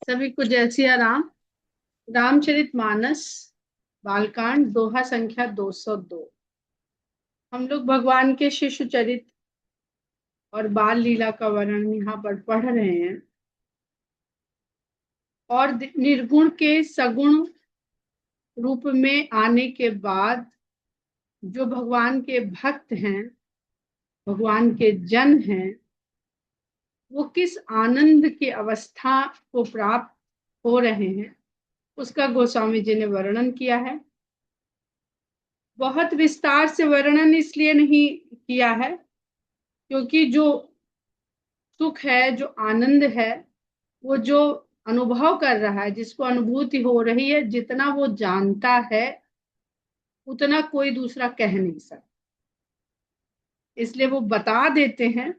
सभी को जय सिया राम। रामचरितमानस बालकांड दोहा संख्या 202। हम लोग भगवान के शिशु चरित और बाल लीला का वर्णन यहाँ पर पढ़ रहे हैं और निर्गुण के सगुण रूप में आने के बाद जो भगवान के भक्त हैं, भगवान के जन हैं, वो किस आनंद की अवस्था को प्राप्त हो रहे हैं उसका गोस्वामी जी ने वर्णन किया है। बहुत विस्तार से वर्णन इसलिए नहीं किया है क्योंकि जो सुख है, जो आनंद है, वो जो अनुभव कर रहा है, जिसको अनुभूति हो रही है, जितना वो जानता है उतना कोई दूसरा कह नहीं सकता। इसलिए वो बता देते हैं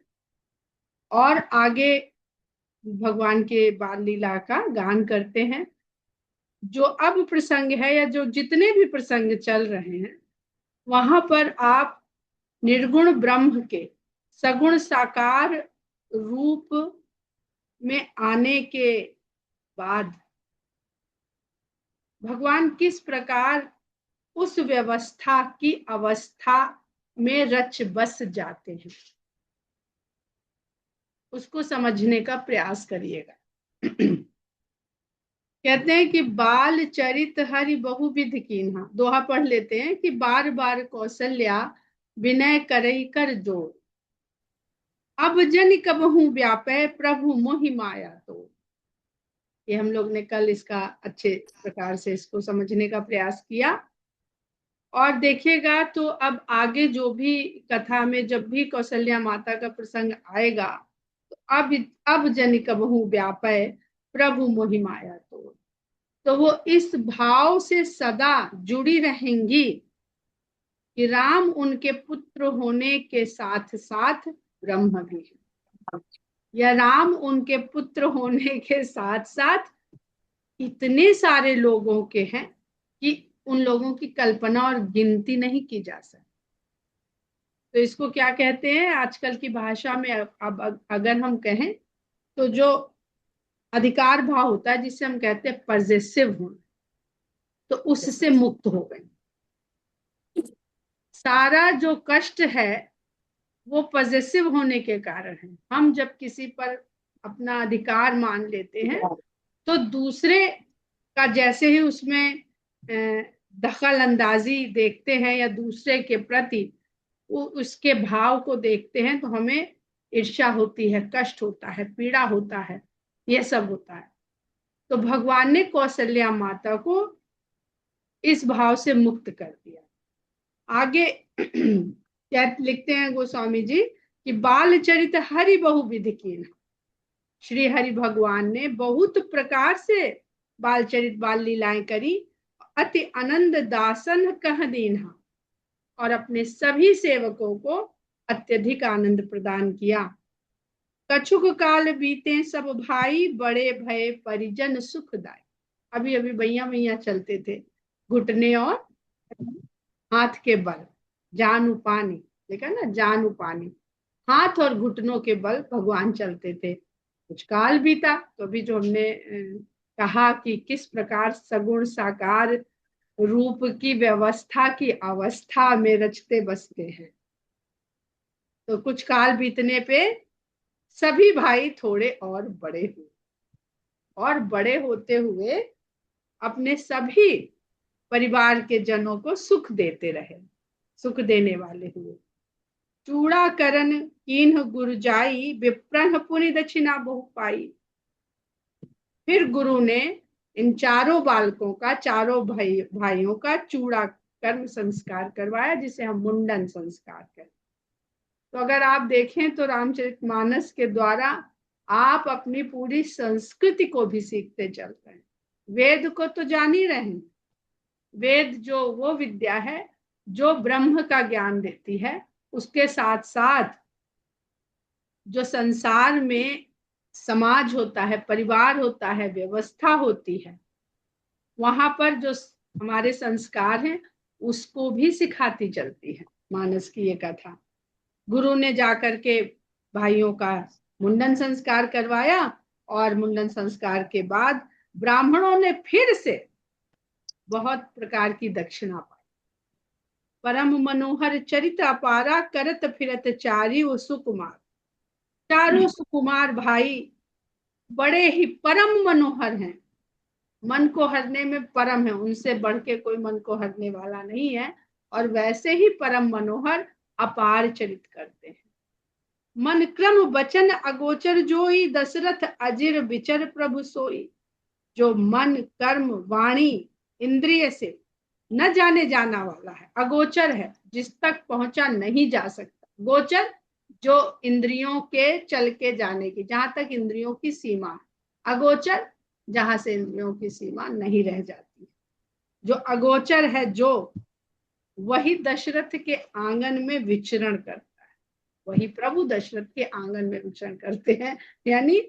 और आगे भगवान के बाल लीला का गान करते हैं। जो अब प्रसंग है या जो जितने भी प्रसंग चल रहे हैं वहां पर आप निर्गुण ब्रह्म के सगुण साकार रूप में आने के बाद भगवान किस प्रकार उस व्यवस्था की अवस्था में रच बस जाते हैं उसको समझने का प्रयास करिएगा। कहते हैं कि बाल चरित हरि बहुविध कीन्हा। दोहा पढ़ लेते हैं कि बार बार कौशल्या विनय करई कर जोर, अब जन कबहू व्यापै प्रभु मोहि माया तो। ये हम लोग ने कल इसका अच्छे प्रकार से इसको समझने का प्रयास किया और देखिएगा तो अब आगे जो भी कथा में जब भी कौशल्या माता का प्रसंग आएगा तो अब जन कबहू व्यापै प्रभु मोहि माया तो वो इस भाव से सदा जुड़ी रहेंगी कि राम उनके पुत्र होने के साथ साथ ब्रह्म भी है, या राम उनके पुत्र होने के साथ साथ इतने सारे लोगों के हैं कि उन लोगों की कल्पना और गिनती नहीं की जा सकती। तो इसको क्या कहते हैं आजकल की भाषा में, अब अगर हम कहें तो जो अधिकार भाव होता है जिससे हम कहते हैं पजेसिव होना, तो उससे मुक्त हो गए। सारा जो कष्ट है वो पजेसिव होने के कारण है। हम जब किसी पर अपना अधिकार मान लेते हैं तो दूसरे का जैसे ही उसमें दखल अंदाजी देखते हैं या दूसरे के प्रति उसके भाव को देखते हैं तो हमें ईर्ष्या होती है, कष्ट होता है, पीड़ा होता है, यह सब होता है। तो भगवान ने कौशल्या माता को इस भाव से मुक्त कर दिया। आगे क्या लिखते हैं गोस्वामी जी कि बाल चरित हरि बहुविध कीन्हा। श्री हरि भगवान ने बहुत प्रकार से बाल चरित बाल लीलाएं करी, अति आनंद दासन कह दीन्हा, और अपने सभी सेवकों को अत्यधिक आनंद प्रदान किया। कछुक काल बीते सब भाई, बड़े भय परिजन सुखदाई। अभी अभी भैया भैया चलते थे घुटने और हाथ के बल, जान पानी, देखा ना, जान पानी, हाथ और घुटनों के बल भगवान चलते थे। कुछ काल बीता तो अभी जो हमने कहा कि किस प्रकार सगुण साकार रूप की व्यवस्था की अवस्था में रचते बसते हैं। तो कुछ काल बीतने पे सभी भाई थोड़े और बड़े हुए और बड़े होते हुए अपने सभी परिवार के जनों को सुख देते रहे, सुख देने वाले हुए। चूड़ा करन कीन्ह गुरु जाई, विप्रन पुनि दक्षिणा बहु पाई। फिर गुरु ने इन चारों बालकों का, चारों भाइयों का चूड़ा कर्म संस्कार करवाया, जिसे हम मुंडन संस्कार कहते हैं। तो अगर आप देखें तो रामचरितमानस के द्वारा आप अपनी पूरी संस्कृति को भी सीखते चल रहे हैं। वेद को तो जान ही रहे हैं, वेद जो वो विद्या है जो ब्रह्म का ज्ञान देती है, उसके साथ साथ जो संसार में समाज होता है, परिवार होता है, व्यवस्था होती है, वहां पर जो हमारे संस्कार हैं उसको भी सिखाती चलती है मानस की ये कथा। गुरु ने जाकर के भाइयों का मुंडन संस्कार करवाया और मुंडन संस्कार के बाद ब्राह्मणों ने फिर से बहुत प्रकार की दक्षिणा पाई। परम मनोहर चरित अपारा करत फिरत चारी वो सुकुमार। चारों सुकुमार भाई बड़े ही परम मनोहर हैं, मन को हरने में परम है, उनसे बढ़ के कोई मन को हरने वाला नहीं है। और वैसे ही परम मनोहर अपार चरित करते हैं। मन क्रम वचन अगोचर जोई दशरथ अजिर विचर प्रभु सोई। जो मन कर्म वाणी इंद्रिय से न जाने जाना वाला है, अगोचर है, जिस तक पहुंचा नहीं जा सकता। गोचर जो इंद्रियों के चल के जाने की, जहां तक इंद्रियों की सीमा है। अगोचर जहां से इंद्रियों की सीमा नहीं रह जाती। जो अगोचर है, जो वही दशरथ के आंगन में विचरण करता है, वही प्रभु दशरथ के आंगन में विचरण करते हैं। यानी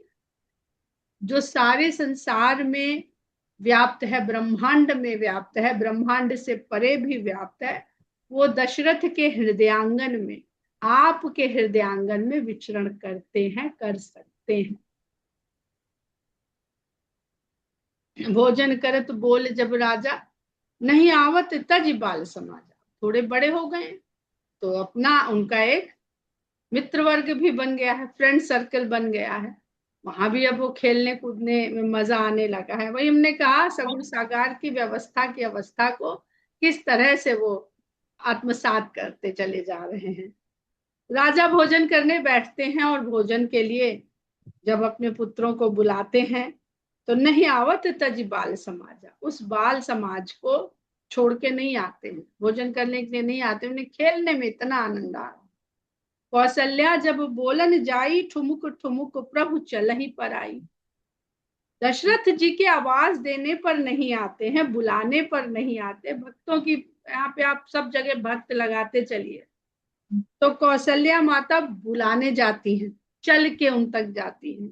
जो सारे संसार में व्याप्त है, ब्रह्मांड में व्याप्त है, ब्रह्मांड से परे भी व्याप्त है, वो दशरथ के हृदयांगन में, आपके हृदयांगन में विचरण करते हैं, कर सकते हैं। भोजन करत बोल जब राजा, नहीं आवत तज बाल समाजा। थोड़े बड़े हो गए तो अपना उनका एक मित्र वर्ग भी बन गया है, फ्रेंड सर्कल बन गया है। वहां भी अब वो खेलने कूदने में मजा आने लगा है। वही हमने कहा, सगुण साकार की व्यवस्था की अवस्था को किस तरह से वो आत्मसात करते चले जा रहे हैं। राजा भोजन करने बैठते हैं और भोजन के लिए जब अपने पुत्रों को बुलाते हैं तो नहीं आवत तज बाल समाजा, उस बाल समाज को छोड़ के नहीं आते हैं, भोजन करने के लिए नहीं आते, उन्हें खेलने में इतना आनंद आ रहा। कौशल्या जब बोलन जाई, ठुमुक ठुमुक प्रभु चलहि पर आई। दशरथ जी के आवाज देने पर नहीं आते हैं, बुलाने पर नहीं आते। भक्तों की यहाँ पे आप सब जगह भक्त लगाते चलिए, तो कौशल्या माता बुलाने जाती हैं, चल के उन तक जाती हैं।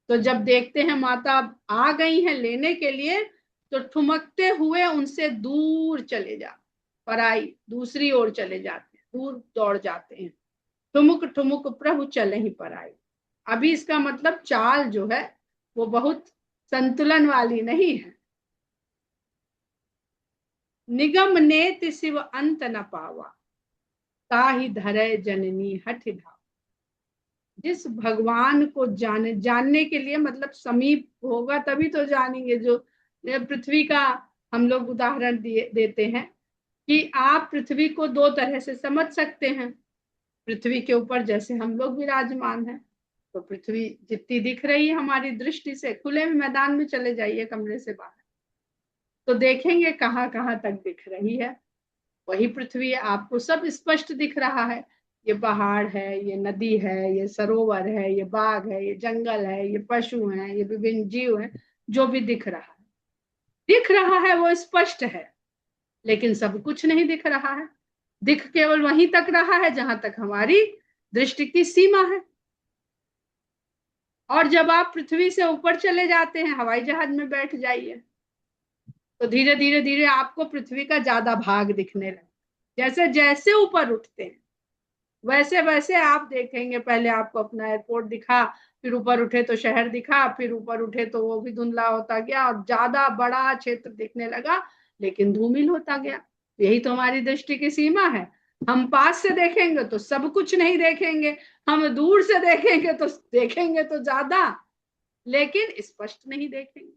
तो जब देखते हैं माता आ गई हैं लेने के लिए, तो ठुमकते हुए उनसे दूर चले जाते, पराई दूसरी ओर चले जाते हैं, दूर दौड़ जाते हैं। ठुमुक ठुमुक प्रभु चल ही पर आई। अभी इसका मतलब चाल जो है वो बहुत संतुलन वाली नहीं है। निगम नेत शिव अंत न पावा, ताहि धरे जननी हठ धावा। जिस भगवान को जानने के लिए, मतलब समीप होगा तभी तो जानेंगे। जो पृथ्वी का हम लोग उदाहरण देते हैं कि आप पृथ्वी को दो तरह से समझ सकते हैं। पृथ्वी के ऊपर जैसे हम लोग विराजमान हैं, तो पृथ्वी जितनी दिख रही है हमारी दृष्टि से, खुले मैदान में चले जाइए कमरे से बाहर तो देखेंगे कहाँ कहाँ तक दिख रही है। वही पृथ्वी है, आपको सब स्पष्ट दिख रहा है। ये पहाड़ है, ये नदी है, ये सरोवर है, ये बाग है, ये जंगल है, ये पशु हैं, ये विभिन्न जीव हैं। जो भी दिख रहा है वो स्पष्ट है, लेकिन सब कुछ नहीं दिख रहा है। दिख केवल वहीं तक रहा है जहां तक हमारी दृष्टि की सीमा है। और जब आप पृथ्वी से ऊपर चले जाते हैं, हवाई जहाज में बैठ जाइए, तो धीरे धीरे धीरे आपको पृथ्वी का ज्यादा भाग दिखने लगे। जैसे जैसे ऊपर उठते हैं वैसे वैसे आप देखेंगे, पहले आपको अपना एयरपोर्ट दिखा, फिर ऊपर उठे तो शहर दिखा, फिर ऊपर उठे तो वो भी धुंधला होता गया और ज्यादा बड़ा क्षेत्र दिखने लगा, लेकिन धूमिल होता गया। यही तो हमारी दृष्टि की सीमा है। हम पास से देखेंगे तो सब कुछ नहीं देखेंगे, हम दूर से देखेंगे तो ज्यादा, लेकिन स्पष्ट नहीं देखेंगे।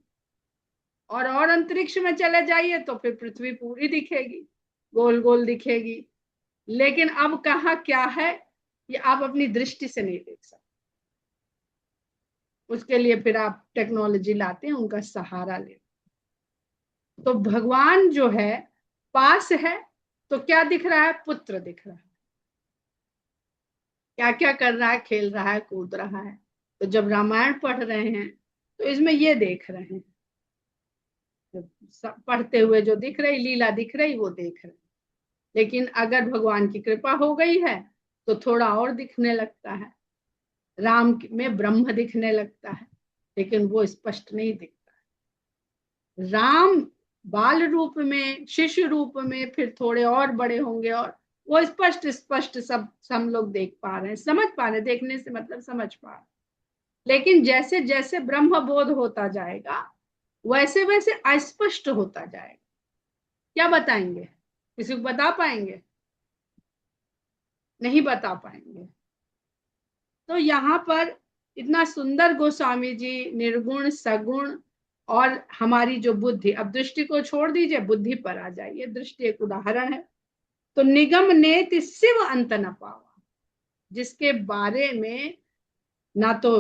और अंतरिक्ष में चले जाइए तो फिर पृथ्वी पूरी दिखेगी, गोल गोल दिखेगी। लेकिन अब कहाँ क्या है ये आप अपनी दृष्टि से नहीं देख सकते। उसके लिए फिर आप टेक्नोलॉजी लाते हैं, उनका सहारा लेते। तो भगवान जो है पास है, तो क्या दिख रहा है? पुत्र दिख रहा है। क्या क्या कर रहा है? खेल रहा है, कूद रहा है। तो जब रामायण पढ़ रहे हैं तो इसमें ये देख रहे हैं, पढ़ते हुए जो दिख रही लीला दिख रही वो देख रहे हैं। लेकिन अगर भगवान की कृपा हो गई है तो थोड़ा और दिखने लगता है। राम में ब्रह्म दिखने लगता है, लेकिन वो स्पष्ट नहीं दिखता है। राम बाल रूप में, शिशु रूप में, फिर थोड़े और बड़े होंगे और वो स्पष्ट स्पष्ट सब हम लोग देख पा रहे हैं, समझ पा रहे हैं। देखने से मतलब समझ पा रहे हैं। लेकिन जैसे जैसे ब्रह्म बोध होता जाएगा वैसे वैसे अस्पष्ट होता जाएगा। क्या बताएंगे? किसी को बता पाएंगे? नहीं बता पाएंगे। तो यहाँ पर इतना सुंदर गोस्वामी जी निर्गुण सगुण और हमारी जो बुद्धि, अब दृष्टि को छोड़ दीजिए, बुद्धि पर आ जाइए। दृष्टि एक उदाहरण है। तो निगम नेति शिव अंत न पावा, जिसके बारे में ना तो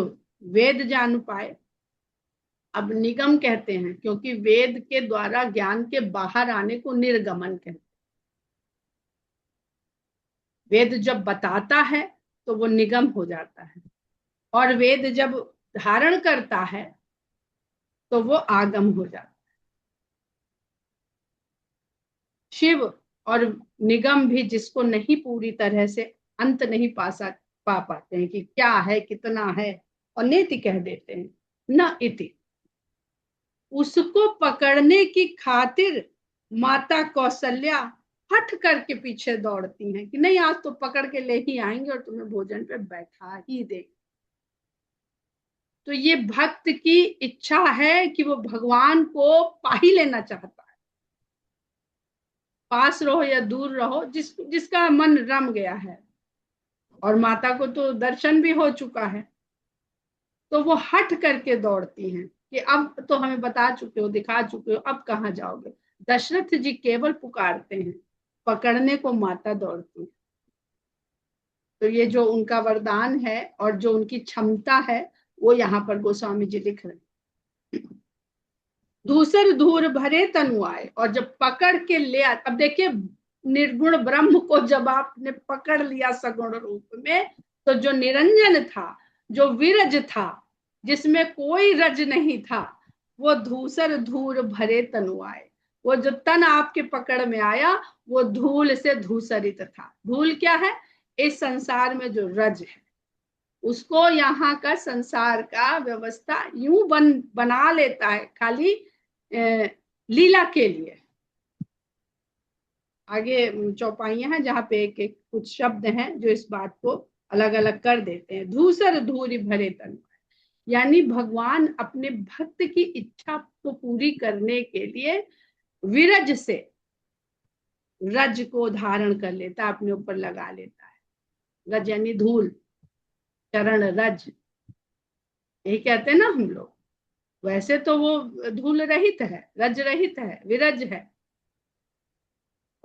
वेद जान पाए। अब निगम कहते हैं क्योंकि वेद के द्वारा ज्ञान के बाहर आने को निर्गमन कहते हैं। वेद जब बताता है तो वो निगम हो जाता है, और वेद जब धारण करता है तो वो आगम हो जाता है। शिव और निगम भी जिसको नहीं पूरी तरह से अंत नहीं पा पाते हैं कि क्या है कितना है, और नेति कह देते हैं न इति, उसको पकड़ने की खातिर माता कौशल्या हट करके पीछे दौड़ती हैं कि नहीं आज तो पकड़ के ले ही आएंगे और तुम्हें भोजन पे बैठा ही दे। तो ये भक्त की इच्छा है कि वो भगवान को पा ही लेना चाहता है। पास रहो या दूर रहो, जिसका मन रम गया है, और माता को तो दर्शन भी हो चुका है, तो वो हट करके दौड़ती हैं कि अब तो हमें बता चुके हो, दिखा चुके हो, अब कहाँ जाओगे। दशरथ जी केवल पुकारते हैं, पकड़ने को माता दौड़ती है। तो ये जो उनका वरदान है और जो उनकी क्षमता है वो यहाँ पर गोस्वामी जी लिख रहे हैं। धूसर धूर भरे तनु आए, और जब पकड़ के ले आ, अब देखिए निर्गुण ब्रह्म को जब आपने पकड़ लिया सगुण रूप में, तो जो निरंजन था, जो विरज था, जिसमें कोई रज नहीं था, वो धूसर धूर भरे तनु आए। वो जो तन आपके पकड़ में आया वो धूल से धूसरित था। धूल क्या है? इस संसार में जो रज है उसको यहाँ का संसार का व्यवस्था यूं बना लेता है खाली लीला के लिए। आगे चौपाइयां हैं जहाँ पे एक एक कुछ शब्द हैं जो इस बात को अलग अलग कर देते हैं। धूसर धूरी भरे तन, यानी भगवान अपने भक्त की इच्छा को पूरी करने के लिए विरज से रज को धारण कर लेता है, अपने ऊपर लगा लेता है। रज यानी धूल, चरण रज, यही कहते हैं ना हम लोग। वैसे तो वो धूल रहित है, रज रहित है, विरज है।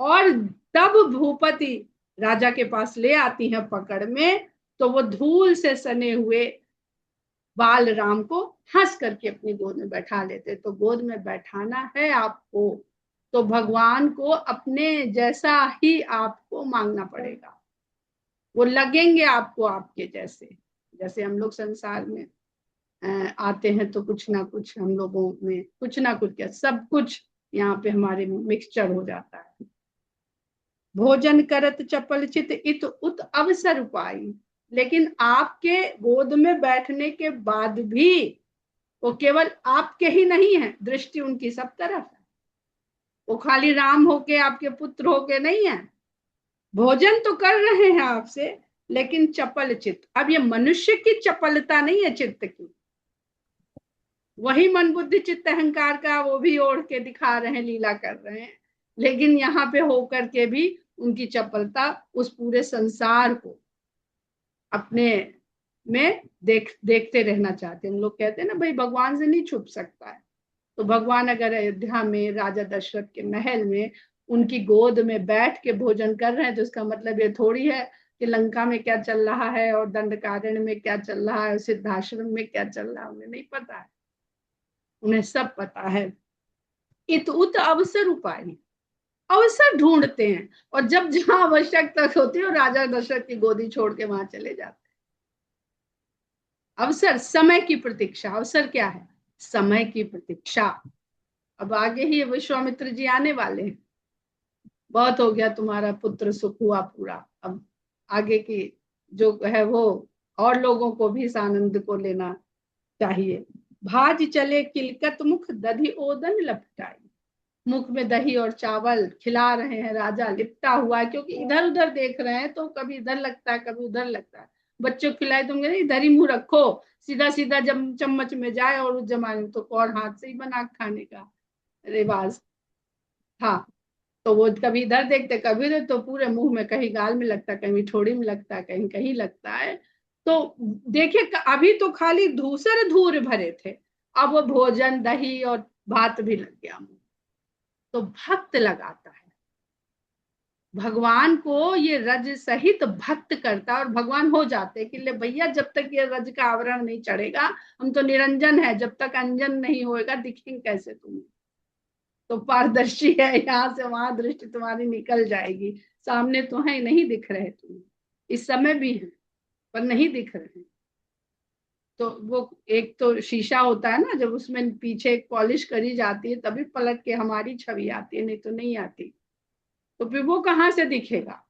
और तब भूपति राजा के पास ले आती है पकड़ में, तो वो धूल से सने हुए बाल राम को हंस करके अपनी गोद में बैठा लेते। तो गोद में बैठाना है आपको तो भगवान को अपने जैसा ही आपको मांगना पड़ेगा। वो लगेंगे आपको आपके जैसे। जैसे हम लोग संसार में आते हैं तो कुछ ना कुछ हम लोगों में, कुछ ना कुछ क्या, सब कुछ यहाँ पे हमारे मिक्सचर हो जाता है। भोजन करत चपल चित इत उत अवसर पाई, लेकिन आपके गोद में बैठने के बाद भी वो केवल आपके ही नहीं है, दृष्टि उनकी सब तरफ है। वो खाली राम होके आपके पुत्र होके नहीं है, भोजन तो कर रहे हैं आपसे, लेकिन चपल चित्त। अब ये मनुष्य की चपलता नहीं है चित्त की, वही मन बुद्धि चित्त अहंकार का वो भी ओढ़ के दिखा रहे हैं, लीला कर रहे हैं, लेकिन यहाँ पे होकर के भी उनकी चपलता उस पूरे संसार को अपने में देखते रहना चाहते हैं। हम लोग कहते हैं ना भाई भगवान से नहीं छुप सकता है, तो भगवान अगर अयोध्या में राजा दशरथ के महल में उनकी गोद में बैठ के भोजन कर रहे हैं तो इसका मतलब ये थोड़ी है कि लंका में क्या चल रहा है और दंडकारण्य में क्या चल रहा है, सिद्धाश्रम में क्या चल रहा है, उन्हें नहीं पता है, उन्हें सब पता है। इत उत अवसर उपाय, अवसर ढूंढते हैं, और जब जहां आवश्यकता होती है राजा दशरथ की गोदी छोड़ के वहां चले जाते हैं। अवसर, समय की प्रतीक्षा। अवसर क्या है? समय की प्रतीक्षा। अब आगे ही विश्वामित्र जी आने वाले हैं, बहुत हो गया तुम्हारा पुत्र सुख हुआ पूरा, अब आगे की जो है वो और लोगों को भी इस आनंद को लेना चाहिए। भाज चले किलकत मुख दधि ओदन लपटाई, मुख में दही और चावल खिला रहे हैं, राजा लिपटा हुआ है, क्योंकि इधर उधर देख रहे हैं तो कभी इधर लगता है कभी उधर लगता है। बच्चों को खिलाए तुम इधर ही मुंह रखो, सीधा सीधा जब चम्मच में जाए। और उस जमाने में तो कौन हाथ से ही बना के खाने का रिवाज था। तो वो कभी इधर देखते कभी इधर, तो पूरे मुंह में, कहीं गाल में लगता, कहीं ठोड़ी में लगता, कहीं कहीं लगता है। तो देखिए अभी तो खाली धूसर धूर भरे थे, अब वो भोजन दही और भात भी लग गया मुंह। तो भक्त लगाता है भगवान को, ये रज सहित भक्त करता है, और भगवान हो जाते कि ले भैया जब तक ये रज का आवरण नहीं चढ़ेगा, हम तो निरंजन है, जब तक अंजन नहीं होएगा दिखेंगे कैसे तुम्हें। तो पारदर्शी है, यहाँ से वहां दृष्टि तुम्हारी निकल जाएगी, सामने तो है नहीं दिख रहे तुम्हें, इस समय भी है पर नहीं दिख रहे। तो वो एक तो शीशा होता है ना, जब उसमें पीछे एक पॉलिश करी जाती है तभी पलट के हमारी छवि आती है, नहीं तो नहीं आती। तो फिर वो कहाँ से दिखेगा।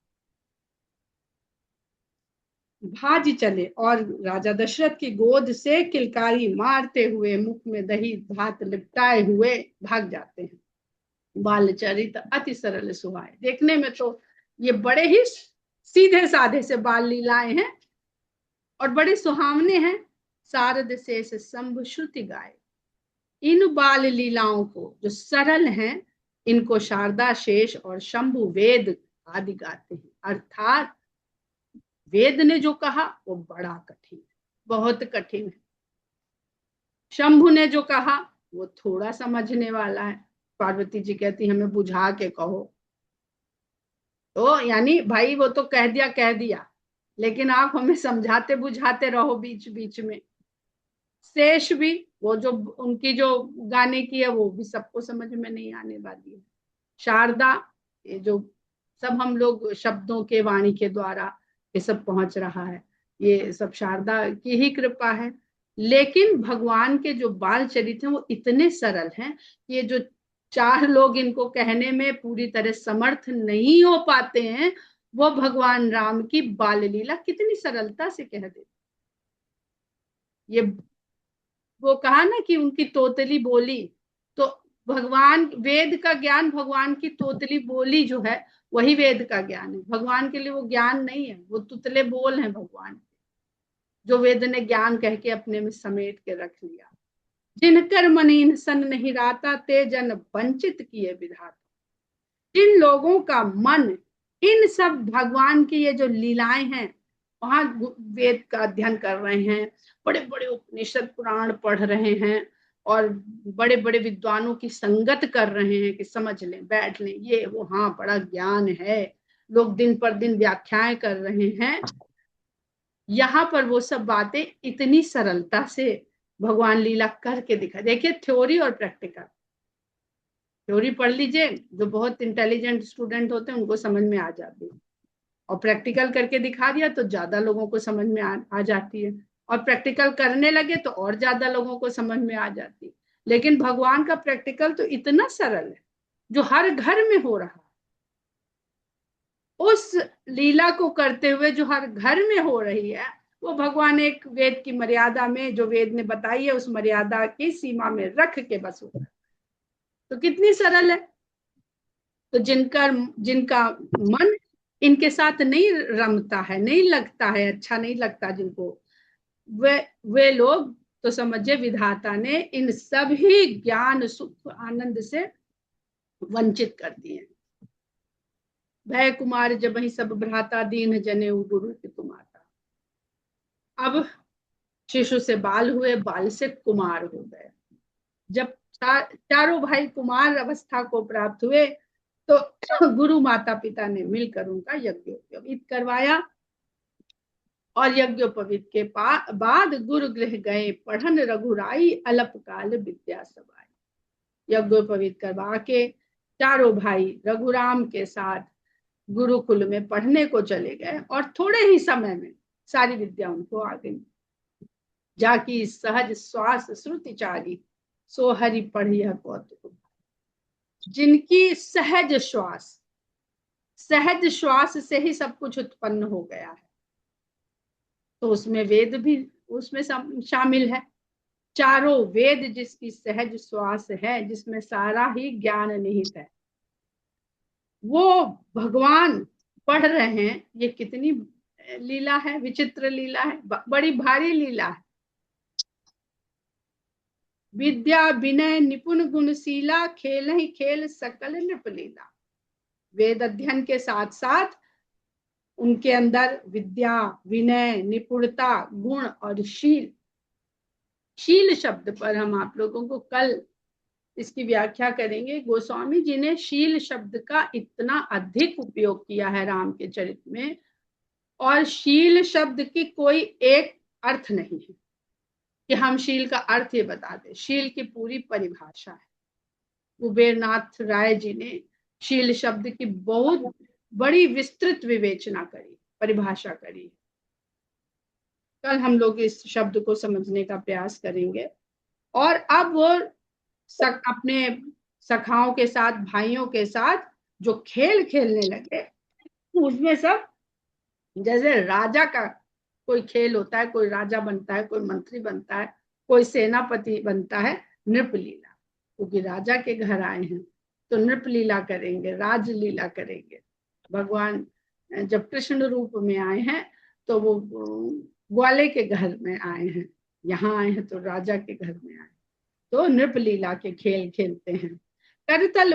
भाज चले और राजा दशरथ की गोद से किलकारी मारते हुए, मुख में दही भात लिपटाए हुए भाग जाते हैं। बाल चरित अति सरल सुहाए, देखने में तो ये बड़े ही सीधे साधे से बाल लीलाएं हैं और बड़े सुहावने हैं। शारद शेष शंभ श्रुति गाए, इन बाल लीलाओं को जो सरल हैं, इनको शारदा शेष और शंभु वेद आदि गाते हैं। अर्थात वेद ने जो कहा वो बड़ा कठिन है, बहुत कठिन है। शंभु ने जो कहा वो थोड़ा समझने वाला है। पार्वती जी कहती हमें बुझा के कहो, तो यानी भाई वो तो कह दिया, लेकिन आप हमें समझाते बुझाते रहो बीच बीच में। शेष भी, वो जो उनकी जो गाने की है वो भी सबको समझ में नहीं आने वाली है। शारदा, ये जो सब हम लोग शब्दों के वाणी के द्वारा ये सब पहुंच रहा है, ये सब शारदा की ही कृपा है। लेकिन भगवान के जो बाल चरित हैं वो इतने सरल हैं, ये जो चार लोग इनको कहने में पूरी तरह समर्थ नहीं हो पाते हैं, वो भगवान राम की बाल लीला कितनी सरलता से कह देते। ये वो कहा ना कि उनकी तोतली बोली, तो भगवान वेद का ज्ञान, भगवान की तोतली बोली जो है वही वेद का ज्ञान है। भगवान के लिए वो ज्ञान नहीं है, वो तुतले बोल हैं भगवान, जो वेद ने ज्ञान कह के अपने में समेट के रख लिया। जिनकर मनीन सन नहीं राता, ते जन वंचित किए विधाता। जिन लोगों का मन इन सब भगवान की ये जो लीलाएं हैं, वहां वेद का अध्ययन कर रहे हैं, बड़े बड़े उपनिषद पुराण पढ़ रहे हैं, और बड़े बड़े विद्वानों की संगत कर रहे हैं कि समझ लें बैठ लें ये वो, हाँ बड़ा ज्ञान है, लोग दिन पर दिन व्याख्याएं कर रहे हैं। यहाँ पर वो सब बातें इतनी सरलता से भगवान लीला करके दिखा। देखिए थ्योरी और प्रैक्टिकल, थ्योरी पढ़ लीजिए, जो बहुत इंटेलिजेंट स्टूडेंट होते हैं उनको समझ में आ जाती है, और प्रैक्टिकल करके दिखा दिया तो ज्यादा लोगों को समझ में आ जाती है, और प्रैक्टिकल करने लगे तो और ज्यादा लोगों को समझ में आ जाती है। लेकिन भगवान का प्रैक्टिकल तो इतना सरल है, जो हर घर में हो रहा है, उस लीला को करते हुए जो हर घर में हो रही है, वो भगवान एक वेद की मर्यादा में, जो वेद ने बताई है उस मर्यादा की सीमा में रख के बस हो रहा है। तो कितनी सरल है। तो जिनका जिनका मन इनके साथ नहीं रमता है, नहीं लगता है, अच्छा नहीं लगता जिनको, वे वे लोग तो समझे विधाता ने इन सभी ज्ञान सुख आनंद से वंचित कर दिए। भय कुमार जब ही सब भ्राता, दीन जने गुरु की तुम्हारा। अब शिशु से बाल हुए, बाल से कुमार हो गए। जब चारों भाई कुमार अवस्था को प्राप्त हुए, तो गुरु माता पिता ने मिलकर उनका यज्ञोपवीत करवाया, और यज्ञोपवीत के बाद गुरु गृह गए पढ़न, रघुराई अल्पकाल विद्या सबाई। यज्ञोपवीत करवा के चारों भाई रघुराम के साथ गुरुकुल में पढ़ने को चले गए, और थोड़े ही समय में सारी विद्या उनको आ गई। जाकी सहज श्वास श्रुति चारी, सो हरि पढ़िया कौतुक। जिनकी सहज श्वास से ही सब कुछ उत्पन्न हो गया है, तो उसमें वेद भी उसमें शामिल है। चारों वेद जिसकी सहज श्वास है, जिसमें सारा ही ज्ञान निहित है, वो भगवान पढ़ रहे हैं। ये कितनी लीला है, विचित्र लीला है, बड़ी भारी लीला है। विद्या विनय निपुण गुणशीला, खेल ही खेल सकल नृप लीला। वेद अध्ययन के साथ साथ उनके अंदर विद्या, विनय, निपुणता, गुण और शील। शील शब्द पर हम आप लोगों को कल इसकी व्याख्या करेंगे। गोस्वामी जी ने शील शब्द का इतना अधिक उपयोग किया है राम के चरित्र में, और शील शब्द की कोई एक अर्थ नहीं है कि हम शील का अर्थ ये बता दें। शील की पूरी परिभाषा है। कुबेरनाथ राय जी ने शील शब्द की बहुत बड़ी विस्तृत विवेचना करी, परिभाषा करी। कल हम लोग इस शब्द को समझने का प्रयास करेंगे। और अब वो अपने सखाओं के साथ, भाइयों के साथ जो खेल खेलने लगे, उसमें सब जैसे राजा का कोई खेल होता है, कोई राजा बनता है, कोई मंत्री बनता है, कोई सेनापति बनता है, नृपलीला। क्योंकि राजा के घर आए हैं तो नृपलीला करेंगे, राजलीला करेंगे। भगवान जब कृष्ण रूप में आए हैं तो वो ग्वाले के घर में आए हैं, यहाँ आए हैं तो राजा के घर में आए, तो नृपलीला के खेल खेलते हैं। करतल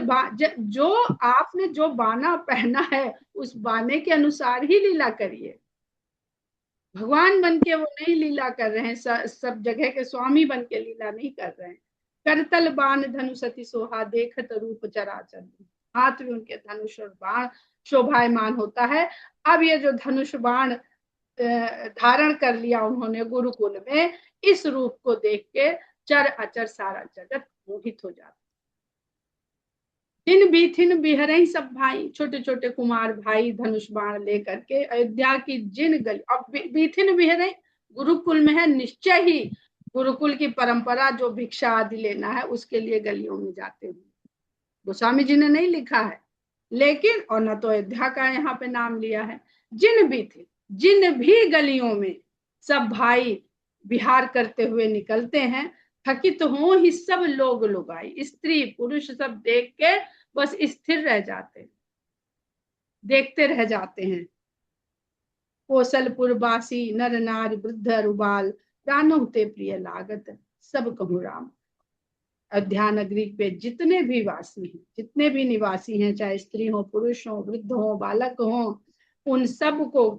जो आपने जो बाना पहना है उस बाने के अनुसार ही लीला करिए। भगवान बन के वो नहीं लीला कर रहे हैं, सब जगह के स्वामी बन के लीला नहीं कर रहे हैं। करतल बाण धनुष अति सोहा, देखत रूप चराचर। हाथ में उनके धनुष और बाण शोभायमान होता है। अब ये जो धनुष बाण धारण कर लिया उन्होंने गुरुकुल में, इस रूप को देख के चर अचर सारा जगत मोहित हो जाता। दिन बीथिन बिहरई सब भाई, छोटे छोटे कुमार भाई धनुष बाण लेकर के अयोध्या की जिन गली, अब बीथिन बिहरई गुरुकुल में है, निश्चय ही गुरुकुल की परंपरा जो भिक्षा आदि लेना है उसके लिए गलियों में जाते हैं। गोस्वामी जी ने नहीं लिखा है, लेकिन और न तो अयोध्या का यहाँ पे नाम लिया है। जिन भी थे, जिन भी गलियों में सब भाई विहार करते हुए निकलते हैं, थकित हो ही सब लोग लुगाई, स्त्री पुरुष सब देख के बस स्थिर रह जाते हैं, देखते रह जाते हैं। कौशलपुर वासी नर नारी वृद्ध रुबाल, प्राणों ते प्रिय लागत सब कहूँ राम। अयोध्या नगरी पे जितने भी वासी हैं, जितने भी निवासी हैं, चाहे स्त्री हो, पुरुष हो, वृद्ध हो, बालक हो, उन सब को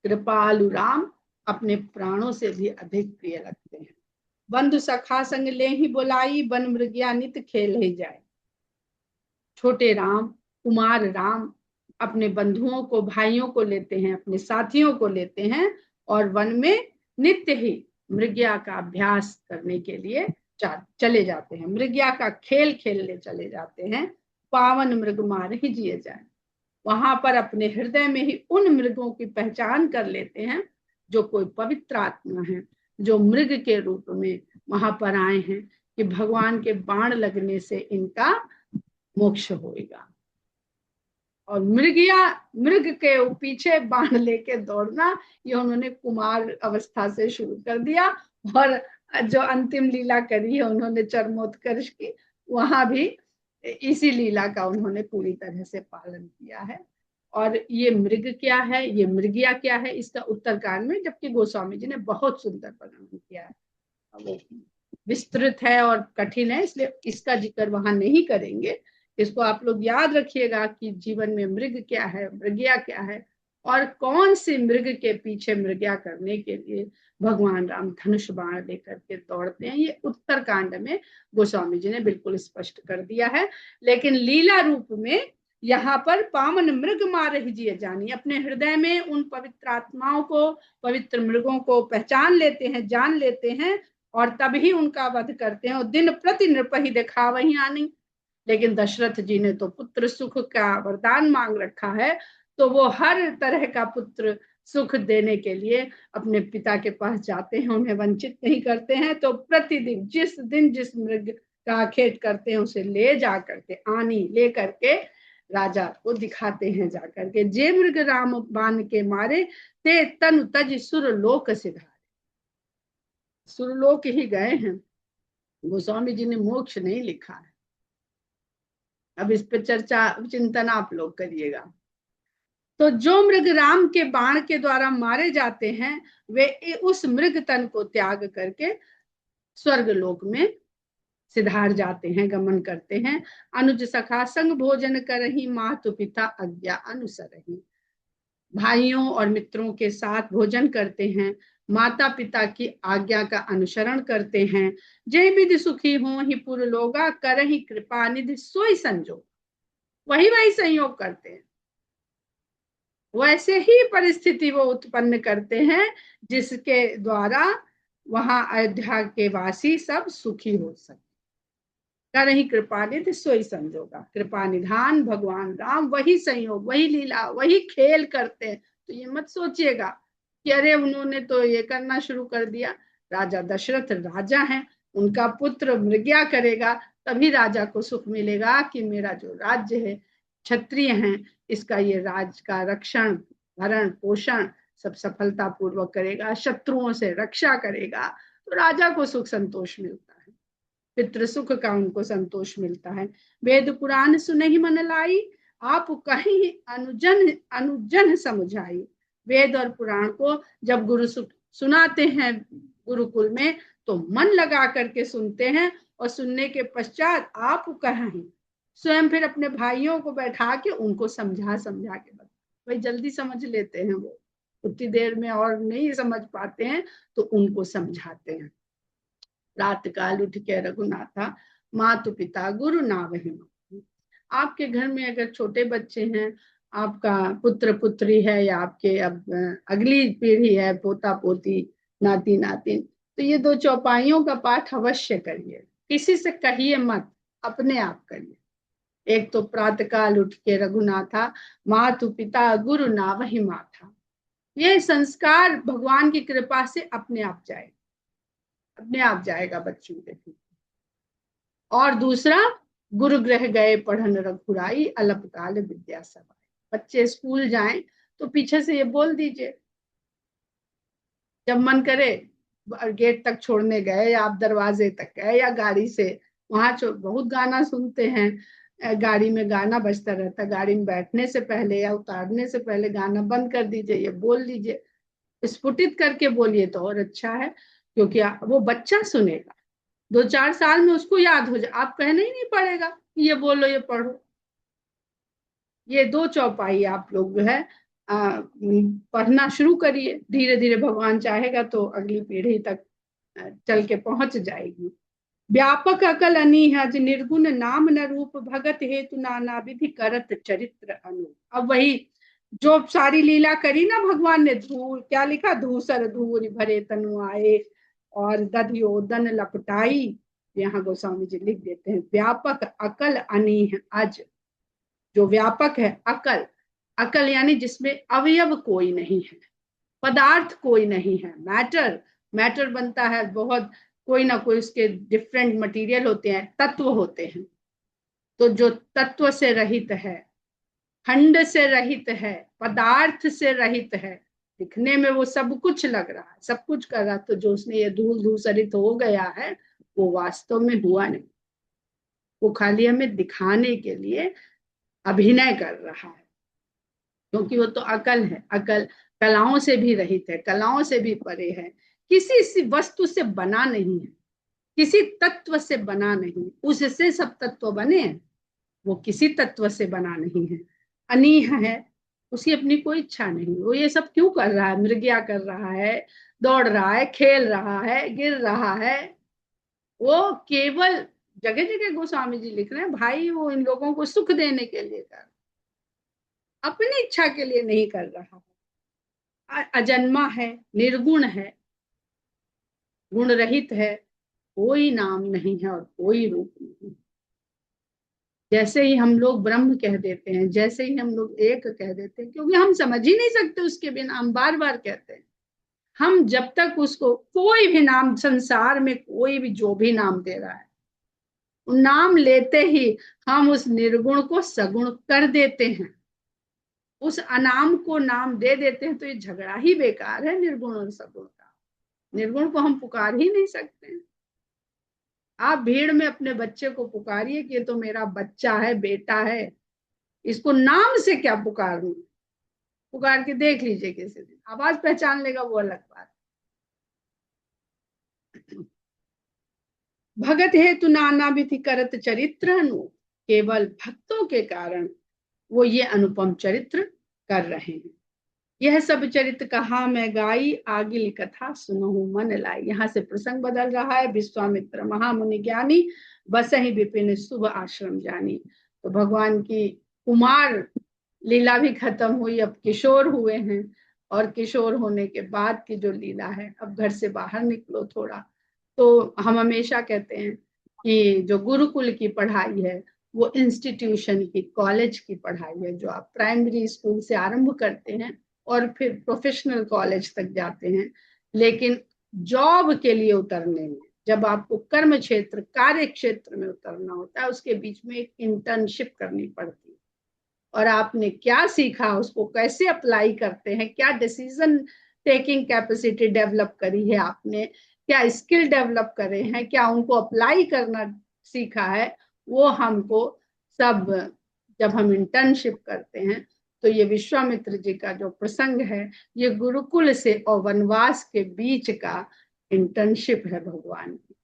कृपालु राम अपने प्राणों से भी अधिक प्रिय लगते हैं। बंधु सखा संग ले ही बुलाई, बन मृग्या नित खेल ही जाए। छोटे राम, कुमार राम अपने बंधुओं को, भाइयों को लेते हैं, अपने साथियों को लेते हैं और वन में नित्य ही मृग्या का अभ्यास करने के लिए चले जाते हैं, मृग्या का खेल खेलने चले जाते हैं। पावन मृग मार ही जिए जाए। वहां पर अपने हृदय में ही उन मृगों की पहचान कर लेते हैं जो कोई पवित्र आत्मा है, जो मृग के रूप में वहां पर आए हैं कि भगवान के बाण लगने से इनका मोक्ष होएगा। और मृग के पीछे बाण लेके दौड़ना, ये उन्होंने कुमार अवस्था से शुरू कर दिया। और जो अंतिम लीला करी है उन्होंने चरमोत्कर्ष की, वहां भी इसी लीला का उन्होंने पूरी तरह से पालन किया है। और ये मृग क्या है, ये मृगिया क्या है, इसका उत्तरकांड में जबकि गोस्वामी जी ने बहुत सुंदर वर्णन किया है, वो विस्तृत है और कठिन है, इसलिए इसका जिक्र वहां नहीं करेंगे। इसको आप लोग याद रखिएगा कि जीवन में मृग क्या है, मृगिया क्या है, और कौन सी मृग के पीछे मृगिया करने के लिए भगवान राम धनुष बाण लेकर के दौड़ते हैं। ये उत्तरकांड में गोस्वामी जी ने बिल्कुल स्पष्ट कर दिया है। लेकिन लीला रूप में यहाँ पर पावन मृग मार जिए जानी, अपने हृदय में उन पवित्र आत्माओं को, पवित्र मृगों को पहचान लेते हैं, जान लेते हैं, और तभी उनका वध करते हैं। और दिन प्रति नृप ही देखा वही आनी। लेकिन दशरथ जी ने तो पुत्र सुख का वरदान मांग रखा है, तो वो हर तरह का पुत्र सुख देने के लिए अपने पिता के पास जाते हैं, उन्हें वंचित नहीं करते हैं। तो प्रतिदिन जिस मृग का खेत करते हैं उसे ले जा करके, आनी ले करके राजा को दिखाते हैं जाकर के। जे मृग राम बाण के मारे, ते तनु तज सुरलोक सिधारे। सुरलोक ही गए हैं, गोस्वामी जी ने मोक्ष नहीं लिखा है। अब इस पे चर्चा चिंतन आप लोग करिएगा। तो जो मृग राम के बाण के द्वारा मारे जाते हैं वे उस मृग तन को त्याग करके स्वर्ग लोक में सिधार जाते हैं, गमन करते हैं। अनुज सखा संग भोजन करही, मातु पिता आज्ञा अनुसरही। भाइयों और मित्रों के साथ भोजन करते हैं, माता पिता की आज्ञा का अनुसरण करते हैं। जय विधि सुखी हो ही पुर लोगा, करही कृपा निधि सोई संजोग। वही वही संयोग करते हैं, वैसे ही परिस्थिति वो उत्पन्न करते हैं जिसके द्वारा वहां अयोध्या के वासी सब सुखी हो सके। करही कृपा निधि सोई संजोगा, कृपा निधान भगवान राम वही संयोग, वही लीला, वही खेल करते हैं। तो ये मत सोचिएगा कि अरे उन्होंने तो ये करना शुरू कर दिया। राजा दशरथ राजा हैं, उनका पुत्र मृग्या करेगा तभी राजा को सुख मिलेगा कि मेरा जो राज्य है, क्षत्रिय हैं, इसका ये राज का रक्षण भरण पोषण सब सफलता पूर्वक करेगा, शत्रुओं से रक्षा करेगा, तो राजा को सुख संतोष मिलता है, पितृ सुख का उनको संतोष मिलता है। वेद पुराण सुनहि मन लाई, आप कहीं अनुजन अनुजन समझाई। वेद और पुराण को जब गुरु सुनाते हैं गुरुकुल में तो मन लगा करके सुनते हैं, और सुनने के पश्चात आप कहीं स्वयं फिर अपने भाइयों को बैठा के उनको समझा समझा के बता, भाई जल्दी समझ लेते हैं, वो उतनी देर में और नहीं समझ पाते हैं तो उनको समझाते हैं। रात काल उठ के रघुनाथा, मातु पिता गुरु नावहि। आपके घर में अगर छोटे बच्चे हैं, आपका पुत्र पुत्री है, या आपके अब अगली पीढ़ी है, पोता पोती नाती नातिन, तो ये दो चौपाइयों का पाठ अवश्य करिए, किसी से कहिए मत, अपने आप करिए। एक तो प्रातःकाल उठ के रघुनाथा, मातु पिता गुरु नावहि माथा। ये संस्कार भगवान की कृपा से अपने आप जाएगा, अपने आप जाएगा बच्चों के। और दूसरा, गुरु गृह गए पढ़न रघुराई, अल्पकाल विद्या सवाई। बच्चे स्कूल जाएं तो पीछे से ये बोल दीजिए, जब मन करे गेट तक छोड़ने गए, या आप दरवाजे तक गए, या गाड़ी से वहां बहुत गाना सुनते हैं, गाड़ी में गाना बजता रहता, गाड़ी में बैठने से पहले या उतारने से पहले गाना बंद कर दीजिए, ये बोल दीजिए, स्फुटित करके बोलिए तो और अच्छा है, क्योंकि वो बच्चा सुनेगा, 2-4 साल में उसको याद हो जाए, आप कहना ही नहीं पड़ेगा ये बोलो ये पढ़ो। ये दो चौपाई आप लोग जो है पढ़ना शुरू करिए, धीरे धीरे भगवान चाहेगा तो अगली पीढ़ी तक चल के पहुंच जाएगी। व्यापक अकल अनीहज, निर्गुण नाम न रूप, भगत हेतु नाना विधि करत चरित्र अनुप। अब वही जो सारी लीला करी ना भगवान ने, धूल क्या लिखा, धूसर धूल भरे तनु आए, और दधियोदन लपटाई। यहाँ गोस्वामी जी लिख देते हैं, व्यापक अकल अनीह अज, जो व्यापक है अकल, अकल यानी जिसमें अवयव कोई नहीं है, पदार्थ कोई नहीं है, मैटर, मैटर बनता है बहुत, कोई ना कोई उसके डिफरेंट मटेरियल होते हैं, तत्व होते हैं, तो जो तत्व से रहित है, खंड से रहित है, पदार्थ से रहित है, दिखने में वो सब कुछ लग रहा है, सब कुछ कर रहा, तो जो उसने ये धूल धूसरित हो गया है वो वास्तव में हुआ नहीं, वो खाली हमें दिखाने के लिए अभिनय कर रहा है, क्योंकि वो तो अकल है, अकल कलाओं से भी रहित है, कलाओं से भी परे है, किसी वस्तु से बना नहीं है, किसी तत्व से बना नहीं, उससे सब तत्व बने हैं, वो किसी तत्व से बना नहीं है, अनीह है, उसकी अपनी कोई इच्छा नहीं, वो ये सब क्यों कर रहा है, मृग्या कर रहा है, दौड़ रहा है, खेल रहा है, गिर रहा है, वो केवल, जगह जगह गोस्वामी जी लिख रहे हैं भाई, वो इन लोगों को सुख देने के लिए कर, अपनी इच्छा के लिए नहीं कर रहा है। अजन्मा है, निर्गुण है, गुण रहित है, कोई नाम नहीं है और कोई रूप नहीं। जैसे ही हम लोग ब्रह्म कह देते हैं, जैसे ही हम लोग एक कह देते हैं, क्योंकि हम समझ ही नहीं सकते उसके बिना, हम बार बार कहते हैं, हम जब तक उसको कोई भी नाम, संसार में कोई भी जो भी नाम दे रहा है, नाम लेते ही हम उस निर्गुण को सगुण कर देते हैं, उस अनाम को नाम दे देते हैं, तो ये झगड़ा ही बेकार है निर्गुण और सगुण का। निर्गुण को हम पुकार ही नहीं सकते। आप भीड़ में अपने बच्चे को पुकारिए कि ये तो मेरा बच्चा है, बेटा है, इसको नाम से क्या पुकारूं, पुकार के देख लीजिए किसी दिन, आवाज पहचान लेगा वो अलग बात। भगत हेतु नाना विधि करत चरित्र अनु, केवल भक्तों के कारण वो ये अनुपम चरित्र कर रहे हैं। यह सब चरित्र कहा मैं गाई, आगिल कथा सुनहु मन लाई। यहाँ से प्रसंग बदल रहा है। विश्वामित्र महामुनि ज्ञानी, बसहि विपिन शुभ आश्रम जानी। तो भगवान की कुमार लीला भी खत्म हुई, अब किशोर हुए हैं, और किशोर होने के बाद की जो लीला है, अब घर से बाहर निकलो थोड़ा। तो हम हमेशा कहते हैं कि जो गुरुकुल की पढ़ाई है वो इंस्टीट्यूशन की, कॉलेज की पढ़ाई है, जो आप प्राइमरी स्कूल से आरंभ करते हैं और फिर प्रोफेशनल कॉलेज तक जाते हैं। लेकिन जॉब के लिए उतरने में, जब आपको कर्म क्षेत्र, कार्य क्षेत्र में उतरना होता है, उसके बीच में एक इंटर्नशिप करनी पड़ती है। और आपने क्या सीखा, उसको कैसे अप्लाई करते हैं, क्या डिसीजन टेकिंग कैपेसिटी डेवलप करी है आपने, क्या स्किल डेवलप करे हैं, क्या उनको अप्लाई करना सीखा है, वो हमको सब जब हम इंटर्नशिप करते हैं। तो ये विश्वामित्र जी का जो प्रसंग है, ये गुरुकुल से और वनवास के बीच का इंटर्नशिप है भगवान की।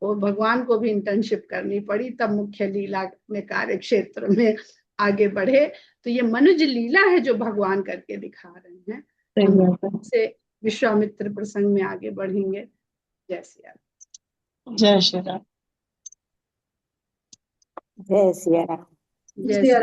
वो भगवान को भी इंटर्नशिप करनी पड़ी, तब मुख्य लीला में कार्य क्षेत्र में आगे बढ़े। तो ये मनुज लीला है जो भगवान करके दिखा रहे हैं। हम से विश्वामित्र प्रसंग में आगे बढ़ेंगे। जय श्री राम। जय श्री राम। जय सिया राम। जय श्री